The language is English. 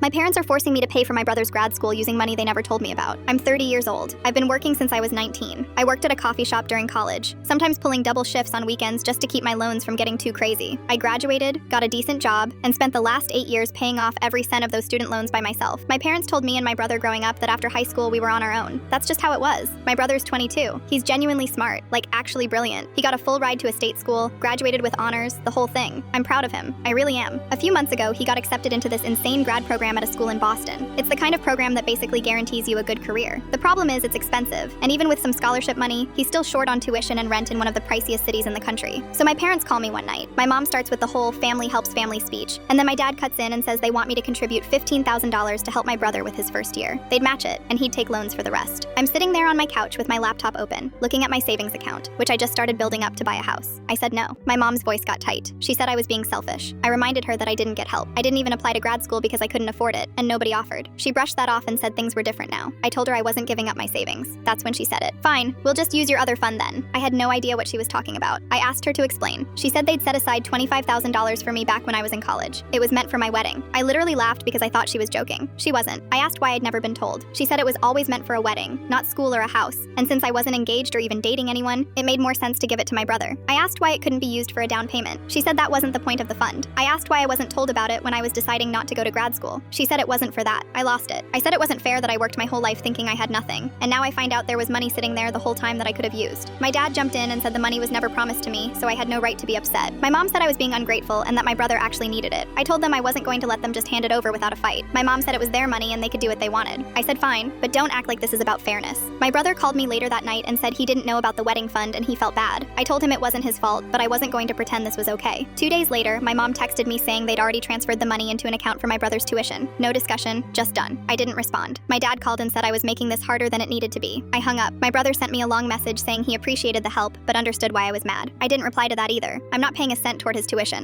My parents are forcing me to pay for my brother's grad school using money they never told me about. I'm 30 years old. I've been working since I was 19. I worked at a coffee shop during college, sometimes pulling double shifts on weekends just to keep my loans from getting too crazy. I graduated, got a decent job, and spent the last 8 years paying off every cent of those student loans by myself. My parents told me and my brother growing up that after high school we were on our own. That's just how it was. My brother's 22. He's genuinely smart, like actually brilliant. He got a full ride to a state school, graduated with honors, the whole thing. I'm proud of him. I really am. A few months ago, he got accepted into this insane grad program at a school in Boston. It's the kind of program that basically guarantees you a good career. The problem is it's expensive, and even with some scholarship money, he's still short on tuition and rent in one of the priciest cities in the country. So my parents call me one night. My mom starts with the whole family helps family speech, and then my dad cuts in and says they want me to contribute $15,000 to help my brother with his first year. They'd match it, and he'd take loans for the rest. I'm sitting there on my couch with my laptop open, looking at my savings account, which I just started building up to buy a house. I said no. My mom's voice got tight. She said I was being selfish. I reminded her that I didn't get help. I didn't even apply to grad school because I couldn't afford it, and nobody offered. She brushed that off and said things were different now. I told her I wasn't giving up my savings. That's when she said it. Fine, we'll just use your other fund then. I had no idea what she was talking about. I asked her to explain. She said they'd set aside $25,000 for me back when I was in college. It was meant for my wedding. I literally laughed because I thought she was joking. She wasn't. I asked why I'd never been told. She said it was always meant for a wedding, not school or a house. And since I wasn't engaged or even dating anyone, it made more sense to give it to my brother. I asked why it couldn't be used for a down payment. She said that wasn't the point of the fund. I asked why I wasn't told about it when I was deciding not to go to grad school. She said it wasn't for that. I lost it. I said it wasn't fair that I worked my whole life thinking I had nothing, and now I find out there was money sitting there the whole time that I could have used. My dad jumped in and said the money was never promised to me, so I had no right to be upset. My mom said I was being ungrateful and that my brother actually needed it. I told them I wasn't going to let them just hand it over without a fight. My mom said it was their money and they could do what they wanted. I said fine, but don't act like this is about fairness. My brother called me later that night and said he didn't know about the wedding fund and he felt bad. I told him it wasn't his fault, but I wasn't going to pretend this was okay. 2 days later, my mom texted me saying they'd already transferred the money into an account for my brother's tuition. No discussion, just done. I didn't respond. My dad called and said I was making this harder than it needed to be. I hung up. My brother sent me a long message saying he appreciated the help, but understood why I was mad. I didn't reply to that either. I'm not paying a cent toward his tuition.